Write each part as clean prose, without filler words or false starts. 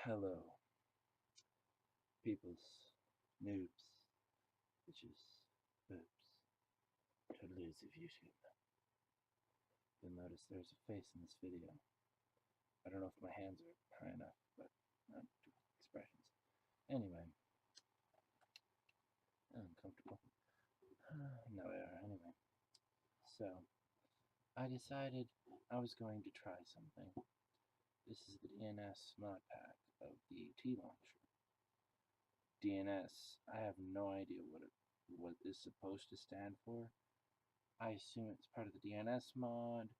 Hello, peoples, noobs, bitches, boobs, toddlers of YouTube. You'll notice there's a face in this video. I don't know if my hands are high enough, but not expressions. Anyway, uncomfortable. No, they are anyway. So, I decided I was going to try something. This is the DNS mod pack of the AT launcher. DNS, I have no idea what it's supposed to stand for. I assume it's part of the DNS mod,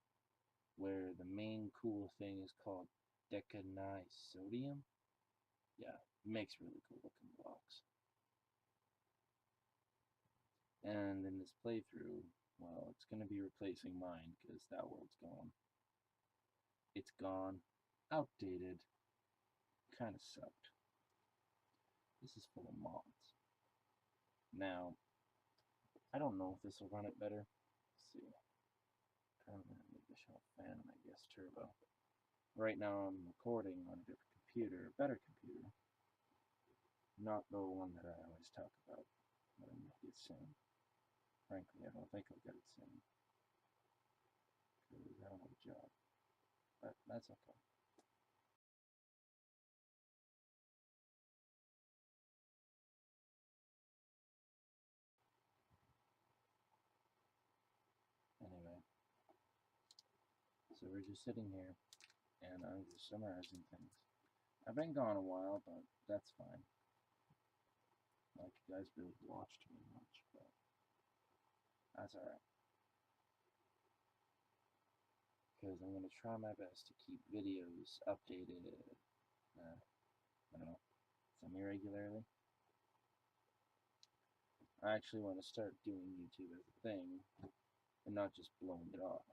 where the main cool thing is called Decanisodium. Yeah, it makes really cool looking blocks. And in this playthrough, well, it's going to be replacing mine because that world's gone. It's gone, outdated, kind of sucked. This is full of mods. Now, I don't know if this will run it better. Let's see. Permanently the shell fan, I guess turbo. Right now I'm recording on a different computer, a better computer. Not the one that I always talk about, but I might get soon. Frankly, I don't think I'll get it soon, because I don't have a job, but that's okay. Anyway, so we're just sitting here, and I'm just summarizing things. I've been gone a while, but that's fine. Not like you guys really watched me much, but that's alright. Because I'm going to try my best to keep videos updated, I don't know, semi-regularly. I actually want to start doing YouTube as a thing, and not just blowing it off.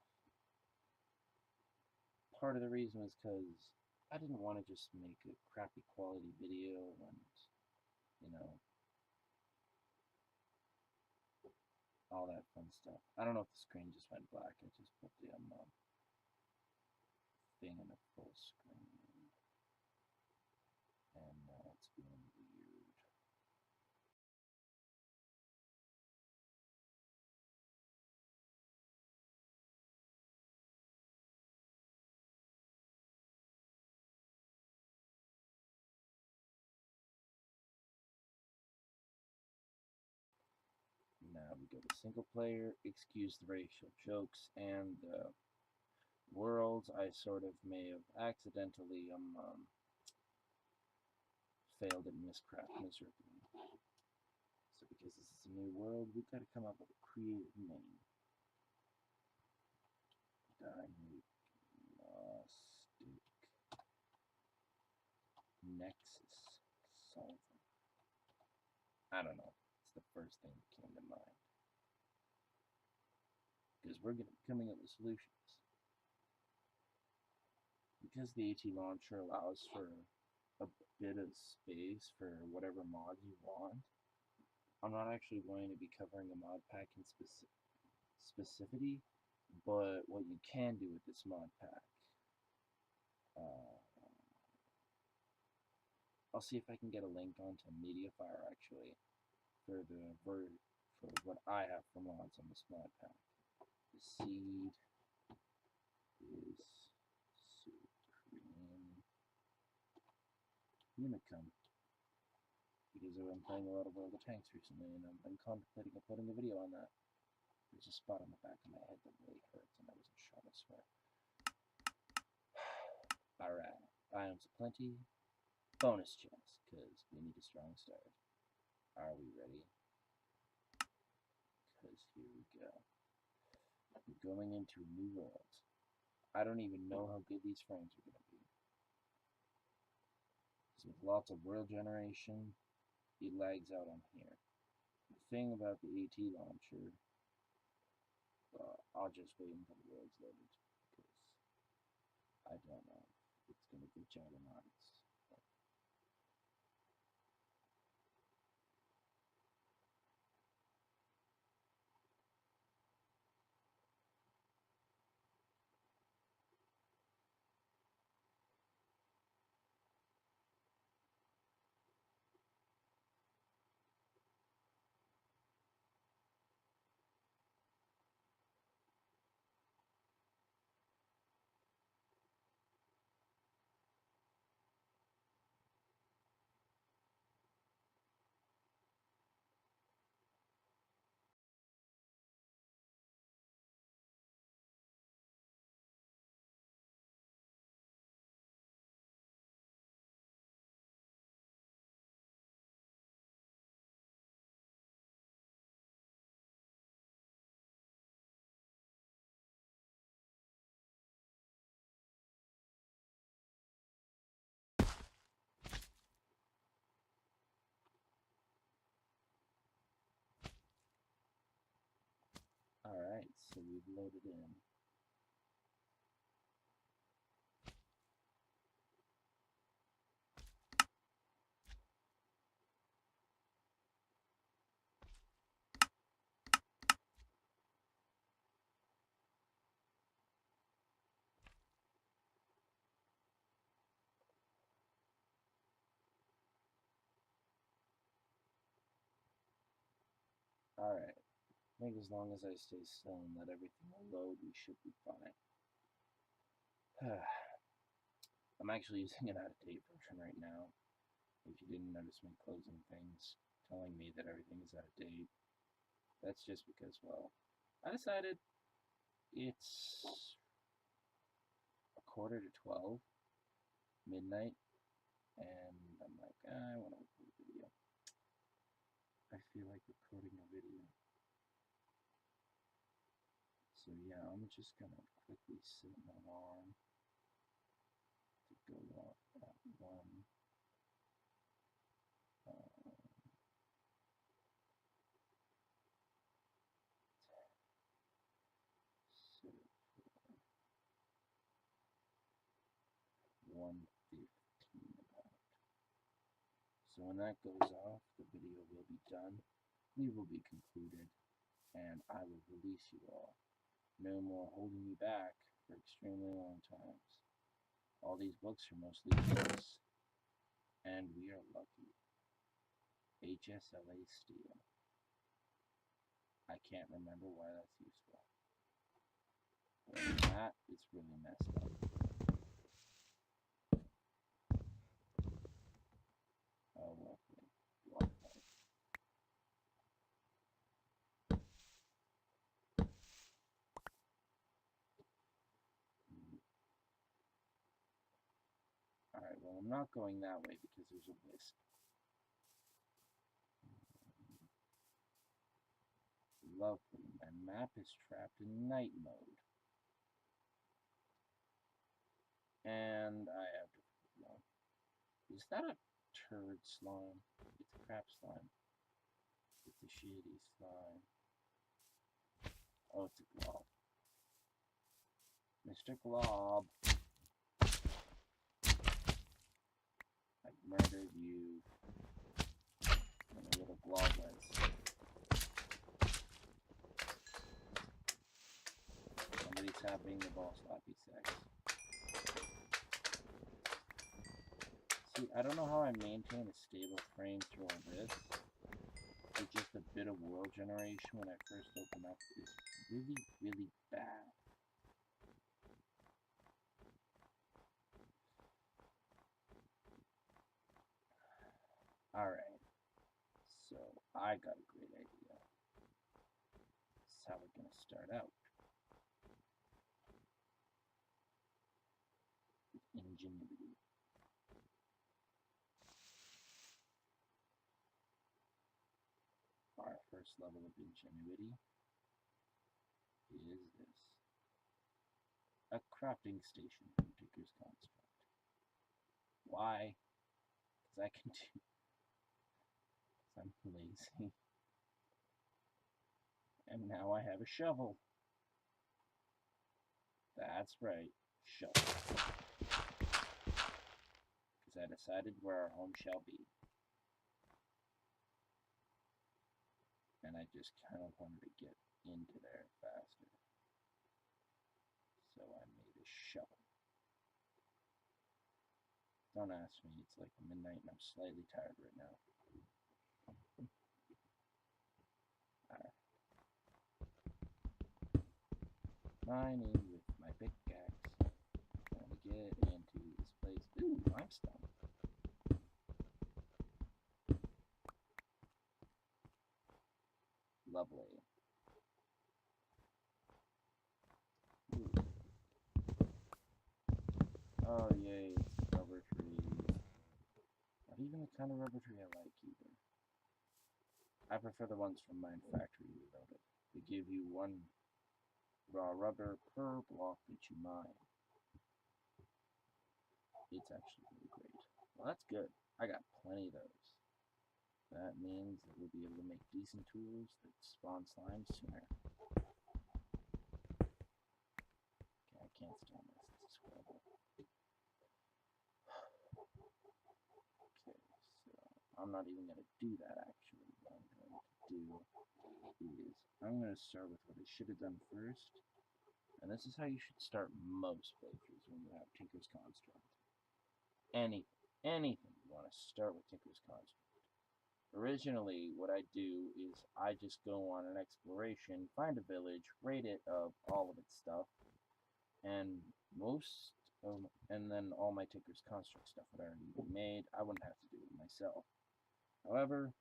Part of the reason was because I didn't want to just make a crappy quality video and, you know, all that fun stuff. I don't know if the screen just went black. I just put the thing in a full screen, and now it's being weird. Now we go to single player, excuse the racial jokes, and worlds I sort of may have accidentally failed and miscraft miserably. So because this is a new world, we've got to come up with a creative name. Diagnostic. Nexus. Solver. I don't know. It's the first thing that came to mind. Because we're going to be coming up with solutions. Because the AT launcher allows for a bit of space for whatever mod you want, I'm not actually going to be covering a mod pack in specificity, but what you can do with this mod pack, I'll see if I can get a link onto Mediafire actually for what I have for mods on this mod pack. The seed is Supreme Unicum, because I've been playing a lot of World of Tanks recently, and I've been contemplating uploading a video on that. There's a spot on the back of my head that really hurts, and I wasn't shot, I swear. Alright, items aplenty. Bonus chest, because we need a strong start. Are we ready? Because here we go. We're going into a new world. I don't even know how good these frames are going to be. So with lots of world generation, it lags out on here. The thing about the AT launcher, I'll just wait until the world's loaded, because I don't know if it's going to glitch out or not. Alright, so we've loaded in. Alright, I think as long as I stay still and let everything load, we should be fine. I'm actually using an out-of-date version right now. If you didn't notice me closing things, telling me that everything is out of date, that's just because, well, I decided it's 11:45, midnight, and I'm like, I want to record a video. I feel like recording a video. So yeah, I'm just gonna quickly set an alarm to go off at 1. Set it for 1:15 about. So when that goes off, the video will be done. We will be concluded, and I will release you all. No more holding you back for extremely long times. All these books are mostly books, and we are lucky. HSLA Steel. I can't remember why that's useful. But that is really messed up. Oh, lovely. Lovely. Alright, well, I'm not going that way because there's a wisp. Lovely. My map is trapped in night mode. And I have to... No. Is that a turd slime? It's a crap slime. It's a shitty slime. Oh, it's a glob. Mr. Glob. I murdered you. And a little globlets. Somebody's having the ball sloppy sex. See, I don't know how I maintain a stable frame through all this. With just a bit of world generation when I first open up is really, really bad. Alright, so I got a great idea. This is how we're going to start out. With ingenuity. Our first level of ingenuity is this. A crafting station from Tinker's Construct. Why? Because I can do... Because I'm lazy. And now I have a shovel. That's right, shovel. Because I decided where our home shall be. And I just kind of wanted to get into there faster. So I made a shovel. Don't ask me, it's like midnight and I'm slightly tired right now. Alright. Mining with my pickaxe. Trying to get into this place. Ooh, limestone. Lovely. Ooh. Oh yay, it's a rubber tree. Not even the kind of rubber tree I like either. I prefer the ones from Mine Factory Reloaded. They give you 1 raw rubber per block that you mine. It's actually really great. Well, that's good. I got plenty of those. That means that we'll be able to make decent tools that spawn slime sooner. can't stand this. This is horrible. Okay, so I'm not even going to do that, actually. What I'm going to do is I'm going to start with what I should have done first. And this is how you should start most playthroughs when you have Tinker's Construct. Anything you want to start with Tinker's Construct. Originally, what I do is I just go on an exploration, find a village, rate it of all of its stuff, and and then all my Tinker's Construct stuff would already be made. I wouldn't have to do it myself. However,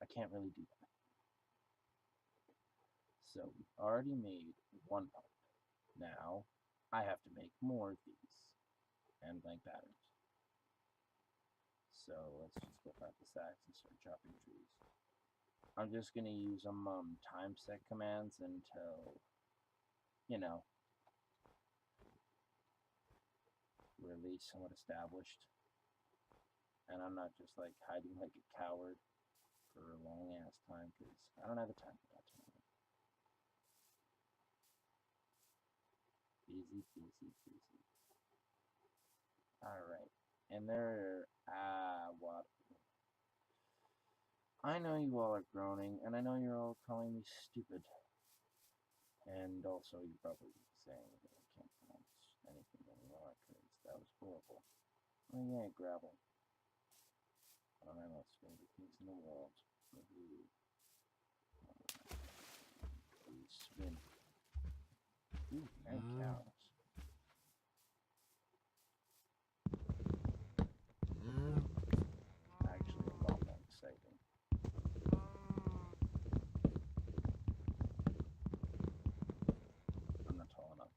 I can't really do that. So we've already made one part. Now, I have to make more of these, and blank patterns. So let's just whip out the sacks and start chopping trees. I'm just going to use time set commands until, you know, we're at least somewhat established. And I'm not just like hiding like a coward for a long ass time, because I don't have the time for that tonight. Busy. Alright. And what? I know you all are groaning, and I know you're all calling me stupid. And also, you're probably saying that I can't pronounce anything anymore, because that was horrible. Oh yeah, gravel. One of my most favorite things in the world. Woohoo. Spin. Ooh, and cows. Actually, a lot more exciting. I'm not tall enough.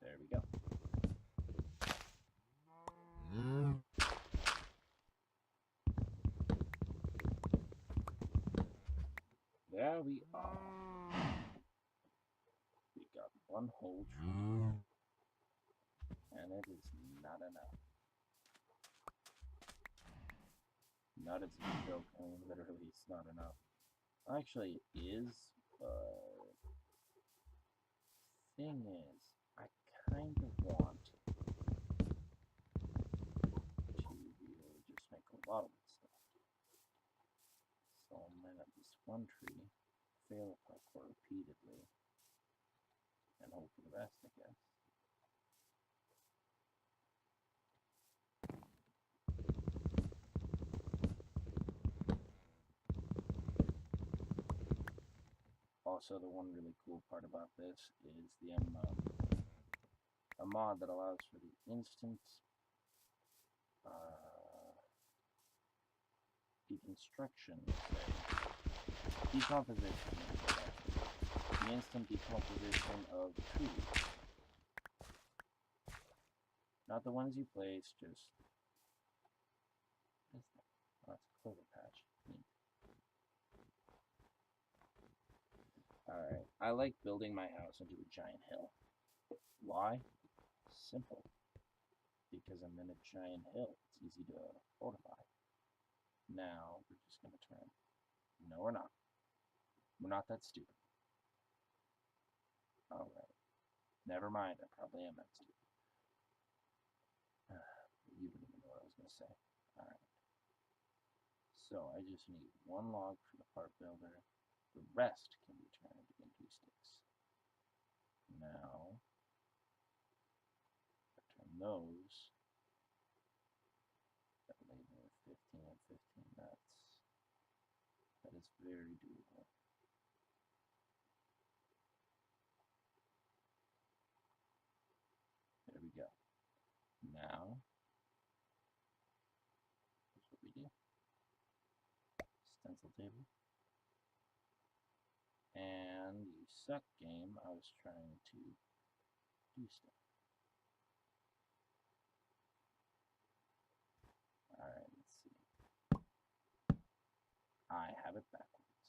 There we go. There we are. We got one whole tree. And it is not enough. Not as a joke, I mean, literally it's not enough. Actually, it is, but thing is, I kind of want to be able to just make a lot of stuff. So I'm gonna let this one tree fail parkour repeatedly, and hope for the best, I guess. Also, the one really cool part about this is a mod that allows for the instant decomposition, the instant decomposition of trees. Not the ones you place, just what is that? Oh, that's a clover patch. Neat. Alright, I like building my house into a giant hill. Why? Simple. Because I'm in a giant hill. It's easy to fortify. Now, we're just going to turn. No, we're not. We're not that stupid. Alright. Never mind, I probably am that stupid. You didn't even know what I was going to say. Alright. So, I just need one log for the part builder. The rest can be turned into sticks. Now, I turn those. That labor 15 and 15. That is very doable. There we go. Now, here's what we do. Stencil table. And you suck, game. I was trying to do stuff. Alright, let's see. I have it backwards.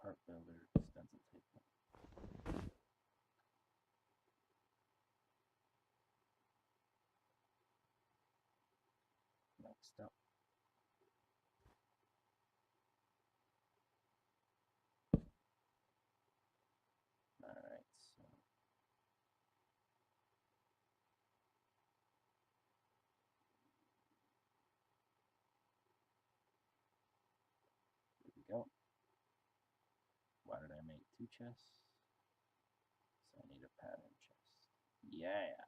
Part builder, stencil table. mixed up. Alright, so there we go. Why did I make 2 chests? So I need a pattern chest. Yeah!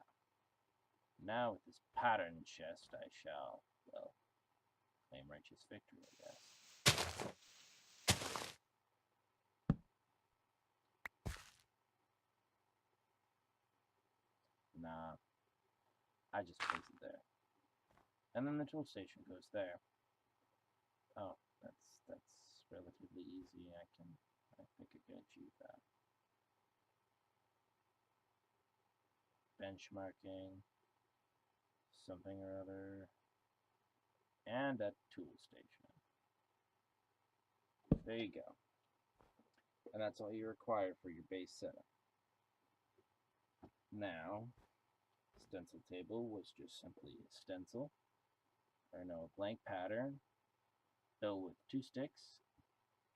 Now with this pattern chest I shall, well, claim righteous victory, I guess. Nah, I just place it there. And then the tool station goes there. Oh, that's relatively easy. I think I can achieve that. Benchmarking, something or other, and a tool station. There you go. And that's all you require for your base setup. Now, stencil table was just simply a stencil, or no, a blank pattern, filled with 2 sticks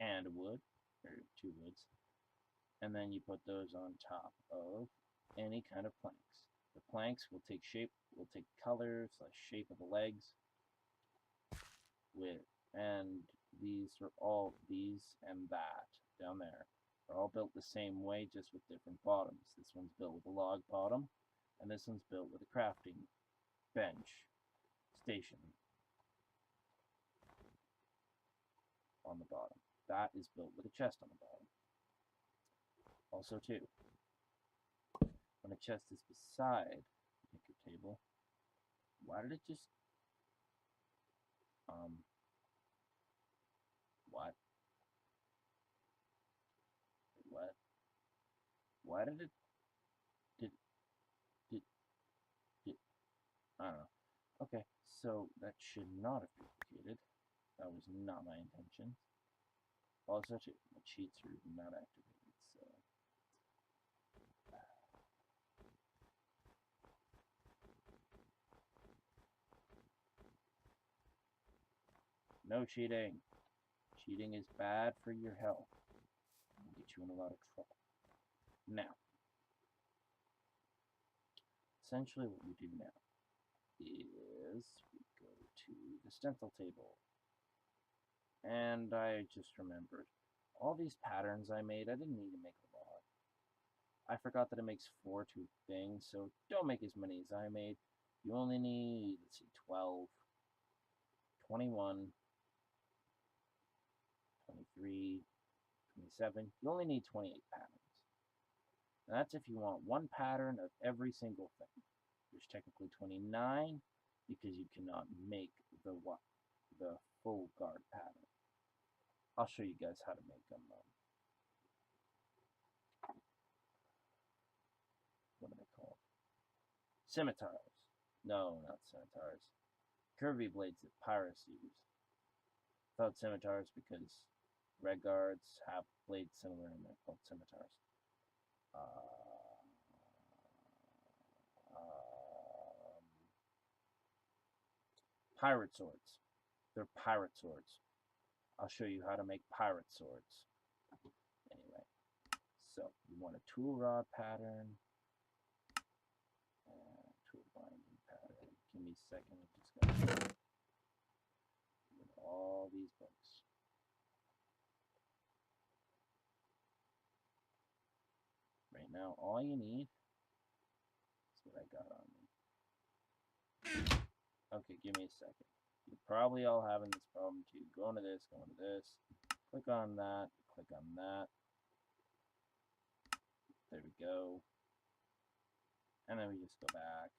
and a wood, or 2 woods, and then you put those on top of any kind of planks. The planks will take shape, will take color / shape of the legs, and these are all, these and that down there are all built the same way, just with different bottoms. This one's built with a log bottom, and this one's built with a crafting bench station on the bottom. That is built with a chest on the bottom. Also, too, when a chest is beside the maker table, why did it just what? What? Why did it did I don't know. Okay, so that should not have duplicated. That was not my intention. Also, too, my cheats are not activated, so no cheating. Cheating is bad for your health. It'll get you in a lot of trouble. Now, essentially what we do now is we go to the stencil table. And I just remembered, all these patterns I made, I didn't need to make a lot. I forgot that it makes 4 tooth things, so don't make as many as I made. You only need, let's see, 12, 21, 23, 27. You only need 28 patterns. And that's if you want one pattern of every single thing. There's technically 29 because you cannot make the full guard pattern. I'll show you guys how to make them. What are they called? Scimitars. No, not scimitars. Curvy blades that pirates use. Without scimitars because red guards have blades similar and they're called scimitars. Pirate swords. They're pirate swords. I'll show you how to make pirate swords. Anyway, so you want a tool rod pattern and tool binding pattern. Give me a second. I'm just gonna get all these books. Right now, all you need is what I got on me. Okay, give me a second. You're probably all having this problem too. Go into this, go into this. Click on that, click on that. There we go. And then we just go back.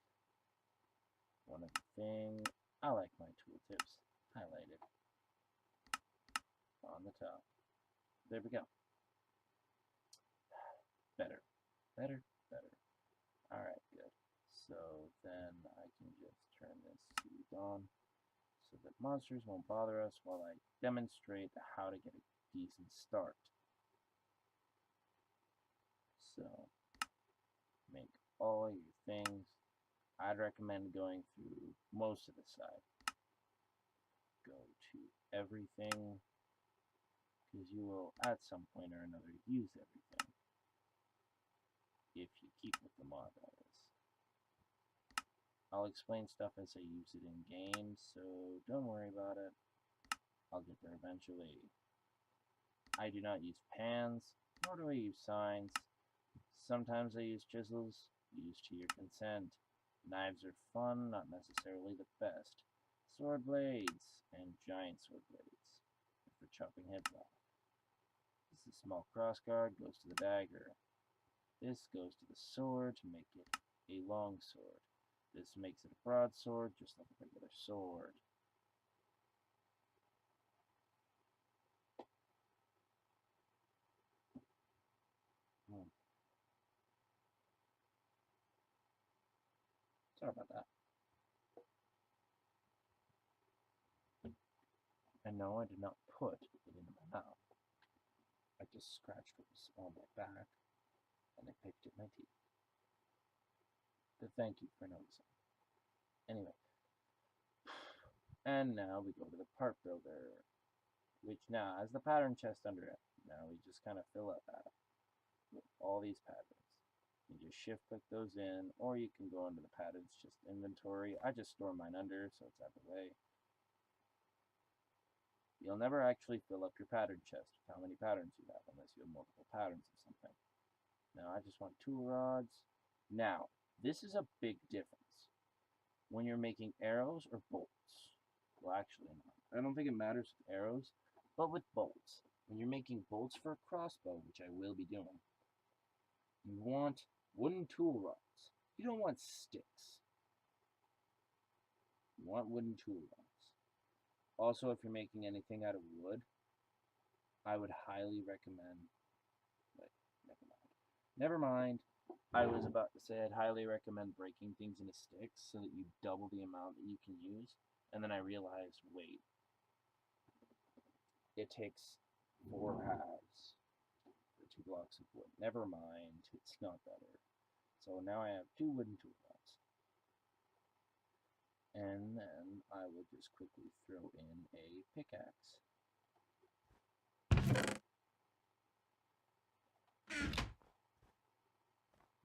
One other thing. I like my tooltips highlighted on the top. There we go. Better, better, better. Alright, good. So then I can just turn this to on so that monsters won't bother us while I demonstrate how to get a decent start. So, make all your things. I'd recommend going through most of the side. go to everything, because you will at some point or another use everything. If you keep with the mod, that is. I'll explain stuff as I use it in game, so don't worry about it. I'll get there eventually. I do not use pans, nor do I use signs. Sometimes I use chisels, used to your consent. Knives are fun, not necessarily the best. Sword blades, and giant sword blades, for chopping heads off. This small crossguard goes to the dagger. This goes to the sword to make it a long sword. This makes it a broadsword, just like a regular sword. Sorry about that. And no, I did not put it in my mouth. I just scratched what was on my back, and I picked at my teeth. But thank you for noticing. Anyway. And now we go to the part builder, which now has the pattern chest under it. Now we just kind of fill up that with all these patterns. You just shift click those in, or you can go into the patterns, just inventory. I just store mine under, so it's out of the way. You'll never actually fill up your pattern chest with how many patterns you have, unless you have multiple patterns of something. Now I just want tool rods. Now, this is a big difference when you're making arrows or bolts. Well, actually not. I don't think it matters with arrows, but with bolts. When you're making bolts for a crossbow, which I will be doing, you want wooden tool rods. You don't want sticks. You want wooden tool rods. Also, if you're making anything out of wood, I would highly recommend... Wait, never mind. I was about to say I'd highly recommend breaking things into sticks so that you double the amount that you can use. And then I realized, wait, it takes 4 halves for 2 blocks of wood. Never mind, it's not better. So now I have 2 wooden tool rods. And then I will just quickly throw in a pickaxe.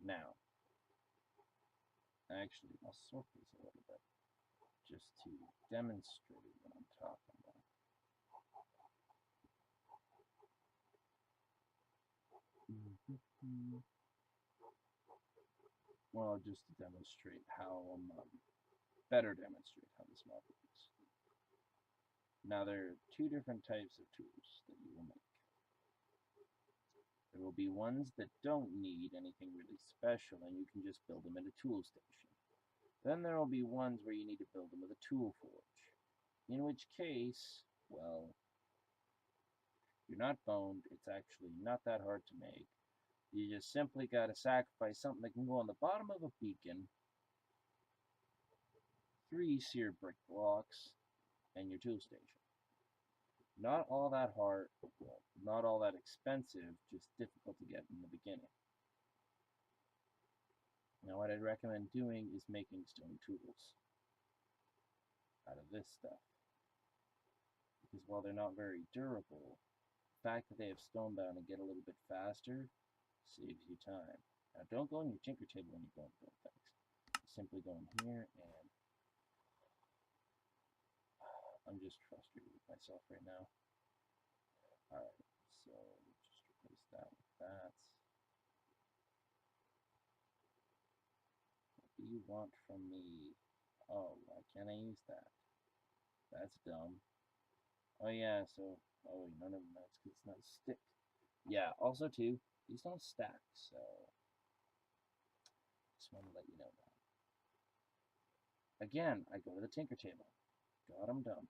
Now, actually, I'll sort these a little bit just to demonstrate what I'm talking about. Well, just to demonstrate how better demonstrate how this mod works. Now, there are 2 different types of tools that you will make. There will be ones that don't need anything really special, and you can just build them in a tool station. Then there will be ones where you need to build them with a tool forge. In which case, well, you're not boned. It's actually not that hard to make. You just simply gotta sacrifice something that can go on the bottom of a beacon, 3 seared brick blocks, and your tool station. Not all that hard, well, not all that expensive, just difficult to get in the beginning. Now what I'd recommend doing is making stone tools out of this stuff. Because while they're not very durable, the fact that they have stone bound and get a little bit faster saves you time. Now don't go on your tinker table when you're going to build things. Simply go in here and I'm just frustrated with myself right now. Alright, so just replace that with that. What do you want from me? Oh, why can't I use that? That's dumb. Oh yeah, so, oh, none of them, that's because it's not a stick. Yeah, also too, these don't stack, so just want to let you know that. Again, I go to the tinker table. Got them done.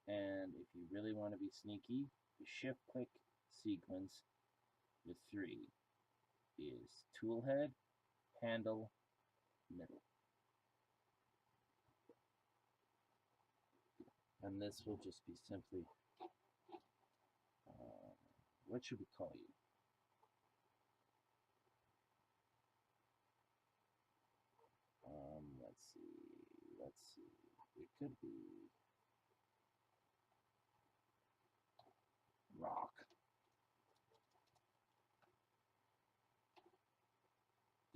And if you really want to be sneaky, the shift click sequence with 3 is tool head, handle, middle. And this will just be simply, what should we call you? Let's see, it could be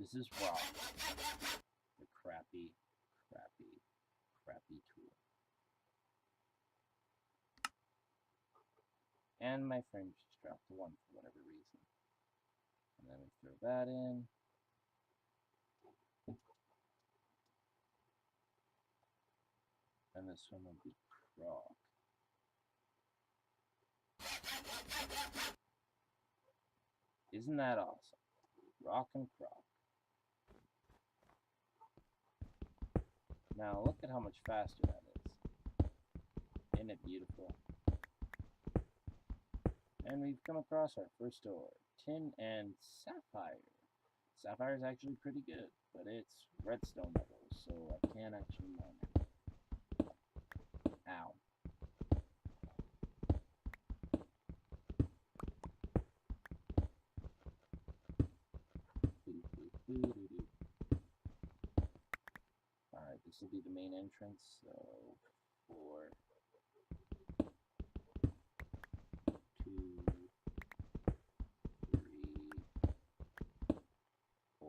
This is rock. The crappy tool. And my frame just dropped to 1 for whatever reason. And then we throw that in. And this one will be croc. Isn't that awesome? Rock and croc. Now look at how much faster that is. Isn't it beautiful? And we've come across our first ore. Tin and sapphire. Sapphire is actually pretty good, but it's redstone level, so I can't actually mine it. Ow. Alright, this will be the main entrance, so 4, 2, 3, 4.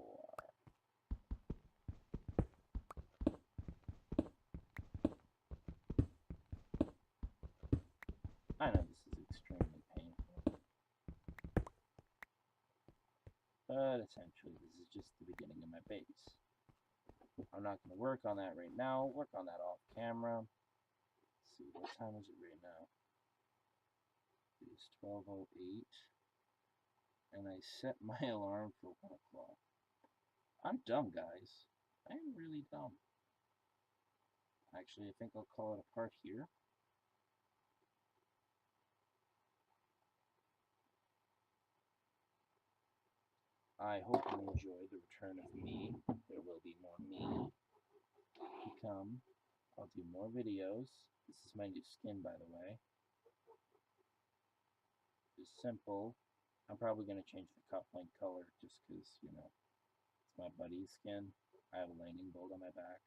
I know this is extremely painful, but essentially this is just the beginning of my base. I'm not going to work on that right now. Work on that off camera. Let's see, what time is it right now? It is 12:08, and I set my alarm for 1 o'clock. I'm dumb, guys. I am really dumb. Actually, I think I'll call it a part here. I hope you enjoy the return of me. There will be more me to come. I'll do more videos. This is my new skin, by the way. Just simple. I'm probably going to change the cup link color just because, you know, it's my buddy's skin. I have a lightning bolt on my back.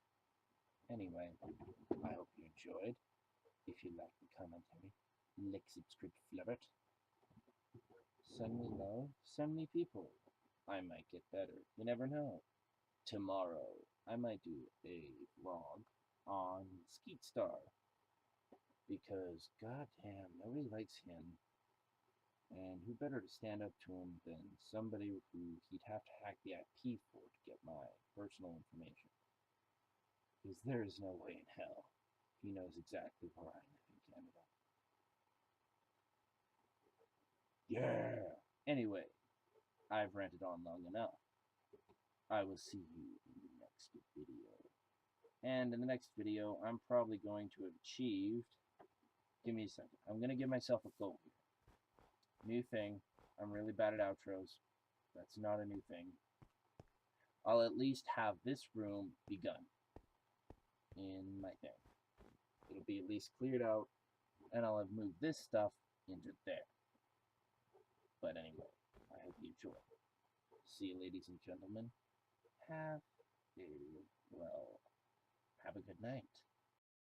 Anyway, I hope you enjoyed. If you like the commentary, like, subscribe, flub it. Send me love, send me people. I might get better. You never know. Tomorrow, I might do a vlog on Skeet Star. Because, goddamn, nobody likes him. And who better to stand up to him than somebody who he'd have to hack the IP for to get my personal information. Because there is no way in hell he knows exactly where I live in Canada. Yeah! Anyway, I've ranted on long enough. I will see you in the next video. And in the next video, I'm probably going to have achieved... Give me a second. I'm going to give myself a goal here. New thing. I'm really bad at outros. That's not a new thing. I'll at least have this room begun in my thing. It'll be at least cleared out, and I'll have moved this stuff into there. But anyway, I hope you enjoy. See you, ladies and gentlemen. Have a good night.